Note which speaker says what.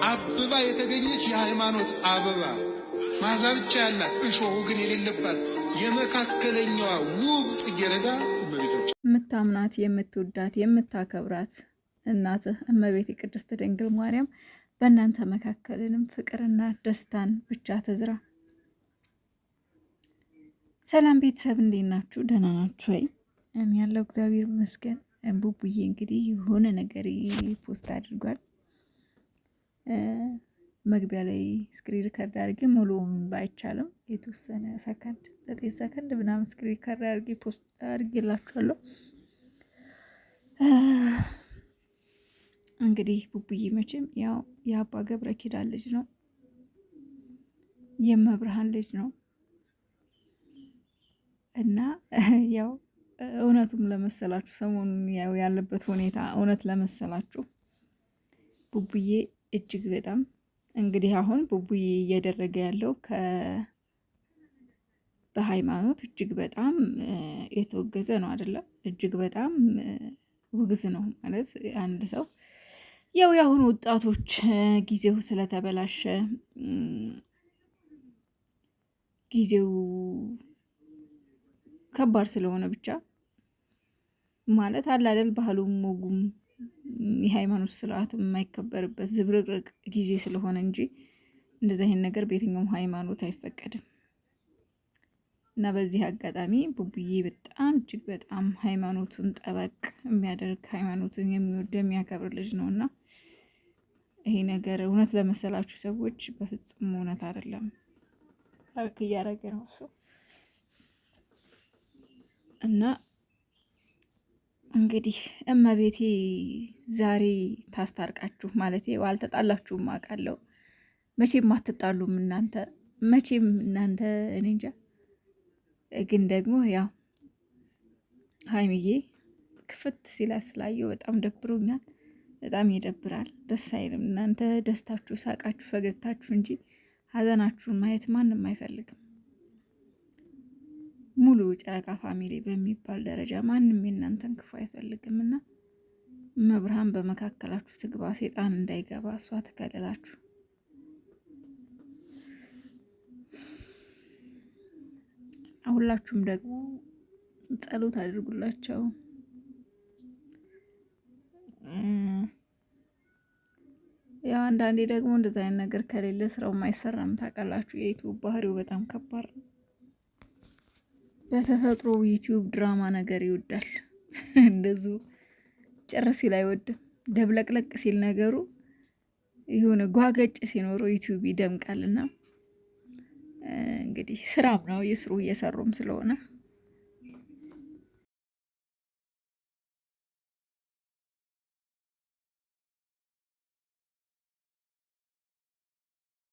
Speaker 1: አበባ የተገኘች የሃይማኖት አበባ ማዛ ብቻ ያላት እሾሁ ግን የሌለባት የመካከለኛዋ ውብ ጽጌረዳ እመቤታችን
Speaker 2: የምታምናት የምትወዳት የምታከብራት እናትህ እመቤት ቅድስት ድንግል ማርያም በእናንተ መካከልንም ፍቅርና ደስታን ብቻ ትዝራ። ሰላም ቤተሰብ እንዴት ናችሁ? ደህና ናችሁ ወይ? እኔ ያለው እግዚአብሔር ይመስገን። ቡቡዬ እንግዲህ የሆነ ነገር ፖስት አድርጓል። መግቢያ ላይ ስክሪን ሪከርድ አድርጌ ሙሉውን ባይቻልም የተወሰነ ሰከንድ 9 ሰከንድ ምናምን ስክሪን ሪከርድ አድርጌ ፖስት አድርጌላችኋለሁ። እንግዲህ ቡቡዬ መቼም ያው የአባ ገብረ ኪዳን ልጅ ነው፣ የመብርሃን ልጅ ነው እና ያው እውነቱም ለመሰላችሁ ሰሞኑን ያው ያለበት ሁኔታ እውነት ለመሰላችሁ ቡቡዬ እጅግ በጣም እንግዲህ አሁን ቡቡዬ እያደረገ ያለው በሃይማኖት እጅግ በጣም የተወገዘ ነው አይደለም? እጅግ በጣም ውግዝ ነው ማለት አንድ ሰው ያው የአሁኑ ወጣቶች ጊዜው ስለተበላሸ ጊዜው ከባድ ስለሆነ ብቻ ማለት አለ አይደል? ባህሉም ወጉም የሃይማኖት ስርዓት የማይከበርበት ዝብርቅርቅ ጊዜ ስለሆነ እንጂ እንደዚህ አይነት ነገር በየትኛውም ሃይማኖት አይፈቀድም። እና በዚህ አጋጣሚ ቡቡዬ በጣም እጅግ በጣም ሃይማኖቱን ጠበቅ የሚያደርግ ሃይማኖቱን የሚወድ የሚያከብር ልጅ ነው እና ይሄ ነገር እውነት ለመሰላችሁ ሰዎች በፍጹም እውነት አይደለም። አርክ እያደረገ ነው እሱ እና እንግዲህ እመቤቴ ዛሬ ታስታርቃችሁ ማለት አልተጣላችሁም አውቃለሁ። መቼም አትጣሉም እናንተ መቼም እናንተ እኔ እንጃ። ግን ደግሞ ያው ሀይሚዬ ክፍት ሲላ ስላየው በጣም ደብሮኛል። በጣም ይደብራል፣ ደስ አይልም። እናንተ ደስታችሁ፣ ሳቃችሁ፣ ፈገግታችሁ እንጂ ሀዘናችሁን ማየት ማንም አይፈልግም። ሙሉ ጨረቃ ፋሚሊ በሚባል ደረጃ ማንም የእናንተን ክፉ አይፈልግም እና መብርሃን በመካከላችሁ ትግባ፣ ሴጣን እንዳይገባ እሷ ትከልላችሁ። ሁላችሁም ደግሞ ጸሎት አድርጉላቸው። ያው አንዳንዴ ደግሞ እንደዛ አይነት ነገር ከሌለ ስራው አይሰራም። ታውቃላችሁ የዩቲዩብ ባህሪው በጣም ከባድ ነው። በተፈጥሮ ዩቲዩብ ድራማ ነገር ይወዳል። እንደዙ ጭር ሲል አይወድም። ደብለቅለቅ ሲል ነገሩ የሆነ ጓገጭ ሲኖረው ዩቲዩብ ይደምቃልና እንግዲህ ስራም ነው የስሩ እየሰሩም ስለሆነ